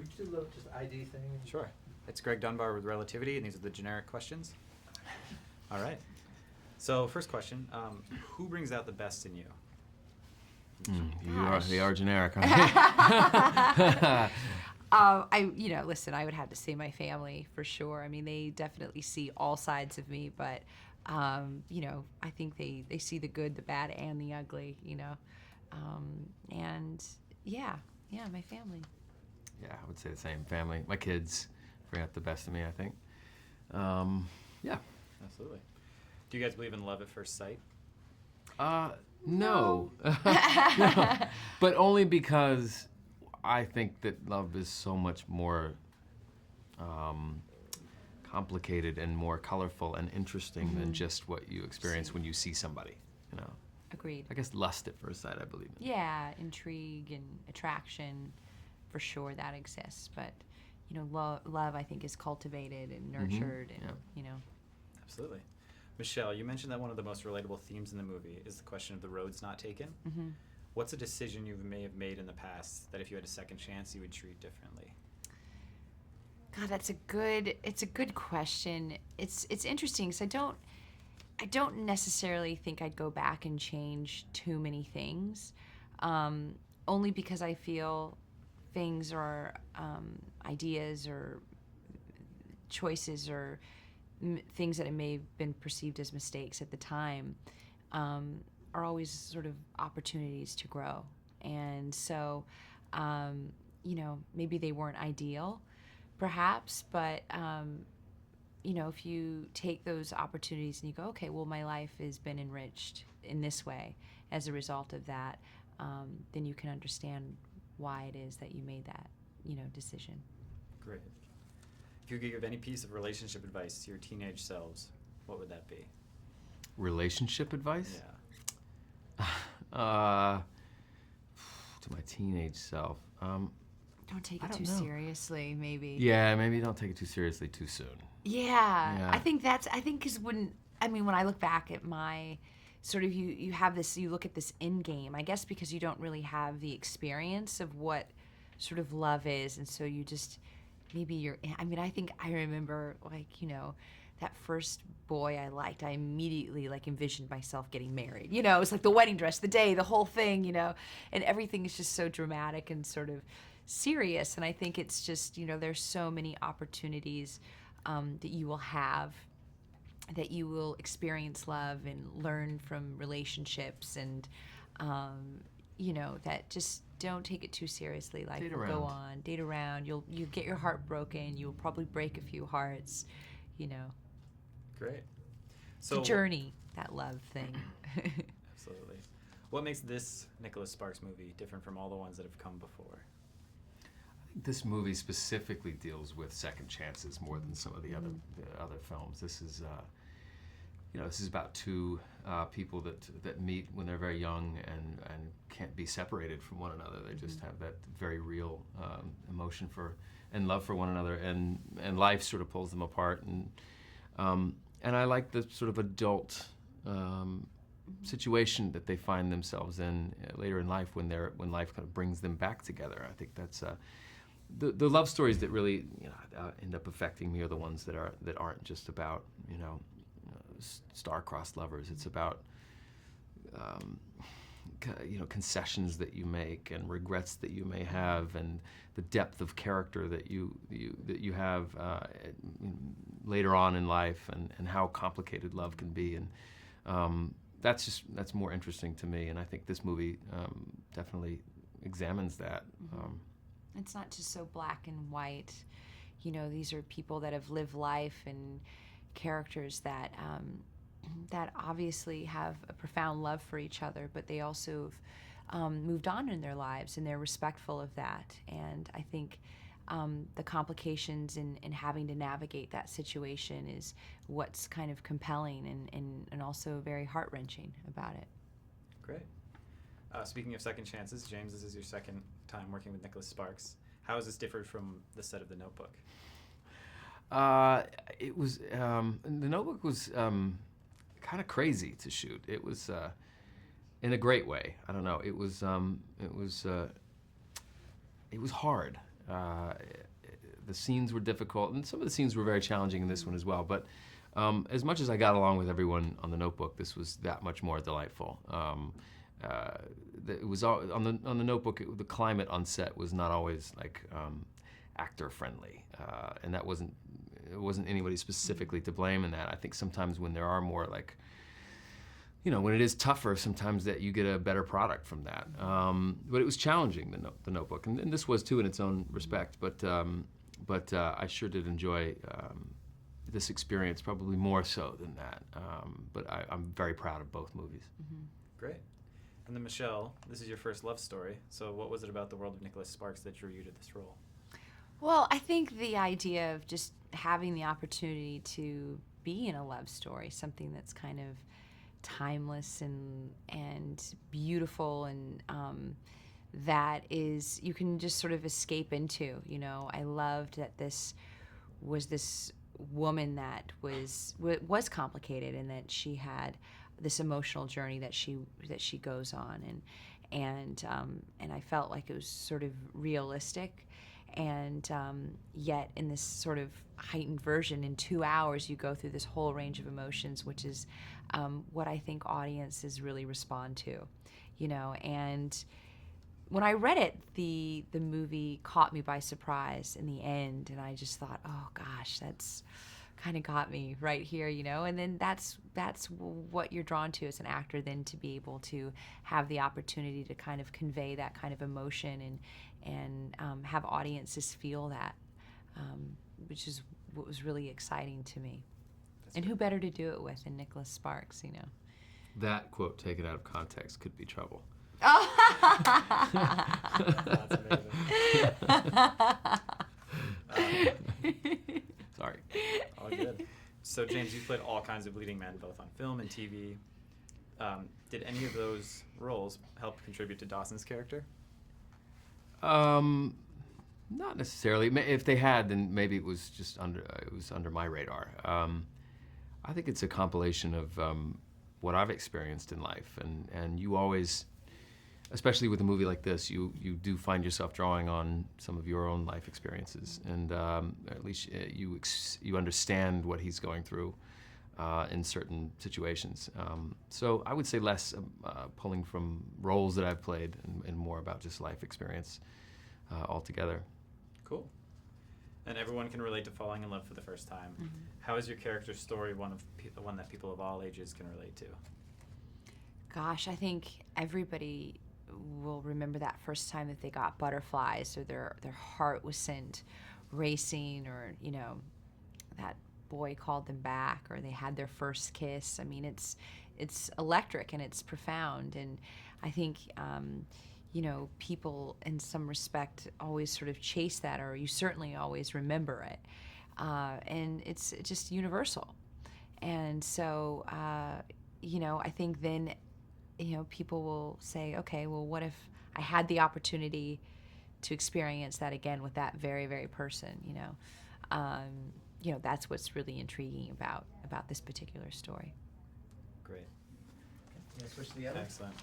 we just do a little just ID thing? Sure. It's Greg Dunbar with Relativity, and these are the generic questions. All right. So first question, who brings out the best in you? They are generic, aren't Listen, I would have to say my family for sure. I mean, they definitely see all sides of me, but, I think they see the good, the bad, and the ugly, my family. Yeah, I would say the same. Family. My kids bring out the best of me, I think. Yeah. Absolutely. Do you guys believe in love at first sight? No. No. But only because I think that love is so much more complicated and more colorful and interesting than just what you experience when you see somebody, Agreed. I guess lust at first sight, I believe in. Yeah, intrigue and attraction, for sure that exists. But, love I think is cultivated and nurtured and, Absolutely. Michelle, you mentioned that one of the most relatable themes in the movie is the question of the roads not taken. Mm-hmm. What's a decision you may have made in the past that if you had a second chance you would treat differently? God, it's a good question. It's interesting because I don't necessarily think I'd go back and change too many things, only because I feel things or ideas or choices or things that may have been perceived as mistakes at the time are always sort of opportunities to grow. And so, maybe they weren't ideal, perhaps, but, if you take those opportunities and you go, okay, well, my life has been enriched in this way as a result of that, then you can understand why it is that you made that, decision. Great. If you could give any piece of relationship advice to your teenage selves, what would that be? Relationship advice? Yeah. To my teenage self. Don't take it I don't too know. seriously, maybe. Yeah, maybe don't take it too seriously too soon. Yeah. I think because when I look back at my sort of, you have this, you look at this end game, I guess because you don't really have the experience of what sort of love is. And so you just, I think I remember that first boy I liked, I immediately envisioned myself getting married. It was like the wedding dress, the day, the whole thing, and everything is just so dramatic and sort of serious. And I think it's just, there's so many opportunities that you will have, that you will experience love and learn from relationships, and that just don't take it too seriously. Life will go on. Date around. You'll get your heart broken. You'll probably break a few hearts. Great. It's a journey, that love thing. Absolutely. What makes this Nicholas Sparks movie different from all the ones that have come before? I think this movie specifically deals with second chances more than some of the other films. This is this is about two people that meet when they're very young and can't be separated from one another. They just have that very real emotion for and love for one another, and life sort of pulls them apart. And I like the sort of adult situation that they find themselves in later in life when life kind of brings them back together. I think that's the love stories that really end up affecting me are the ones that aren't just about star-crossed lovers. It's about concessions that you make and regrets that you may have, and the depth of character that you have later on in life, and how complicated love can be, and that's more interesting to me. And I think this movie definitely examines that. It's not just so black and white. These are people that have lived life, and characters that that obviously have a profound love for each other, but they also have moved on in their lives, and they're respectful of that. And I think the complications in having to navigate that situation is what's kind of compelling and also very heart-wrenching about it. Great. Speaking of second chances, James, this is your second time working with Nicholas Sparks. How has this differed from the set of The Notebook? It was The Notebook was kind of crazy to shoot. It was in a great way. I don't know. It was hard, The scenes were difficult, and some of the scenes were very challenging in this one as well. But as much as I got along with everyone on The Notebook, this was that much more delightful. It was all, on the Notebook. The climate on set was not always like actor friendly, and it wasn't anybody specifically to blame in that. I think sometimes when there are more like, when it is tougher, sometimes that you get a better product from that. But it was challenging, the Notebook, and this was too in its own respect. But I sure did enjoy this experience, probably more so than that. But I'm very proud of both movies. Mm-hmm. Great. And then Michelle, this is your first love story. So what was it about the world of Nicholas Sparks that drew you to this role? Well, I think the idea of just having the opportunity to be in a love story, something that's kind of timeless and beautiful, and that is, you can just sort of escape into. I loved that this was this woman that was complicated, and that she had this emotional journey that she goes on, and I felt like it was sort of realistic. And yet in this sort of heightened version, in 2 hours, you go through this whole range of emotions, which is what I think audiences really respond to, And when I read it, the movie caught me by surprise in the end, and I just thought, oh gosh, that's kind of got me right here, And then that's what you're drawn to as an actor, then to be able to have the opportunity to kind of convey that kind of emotion and have audiences feel that, which is what was really exciting to me. That's And great. who better to do it with than Nicholas Sparks, That quote taken out of context could be trouble. That's amazing. Sorry. All good. So James, you've played all kinds of leading men, both on film and TV. Did any of those roles help contribute to Dawson's character? Not necessarily. If they had, then maybe it was just under my radar. I think it's a compilation of what I've experienced in life, and you always, especially with a movie like this, you do find yourself drawing on some of your own life experiences, and at least you understand what he's going through in certain situations. So I would say less pulling from roles that I've played, and more about just life experience altogether. Cool. And everyone can relate to falling in love for the first time. Mm-hmm. How is your character's story one that people of all ages can relate to? Gosh, I think everybody will remember that first time that they got butterflies, or their heart was sent racing, or that boy called them back, or they had their first kiss. I mean, it's electric and it's profound, and I think people in some respect always sort of chase that, or you certainly always remember it, and it's just universal. And so I think then people will say, okay, well, what if I had the opportunity to experience that again with that very, very person? That's what's really intriguing about this particular story. Great. Let's switch to the other. Excellent.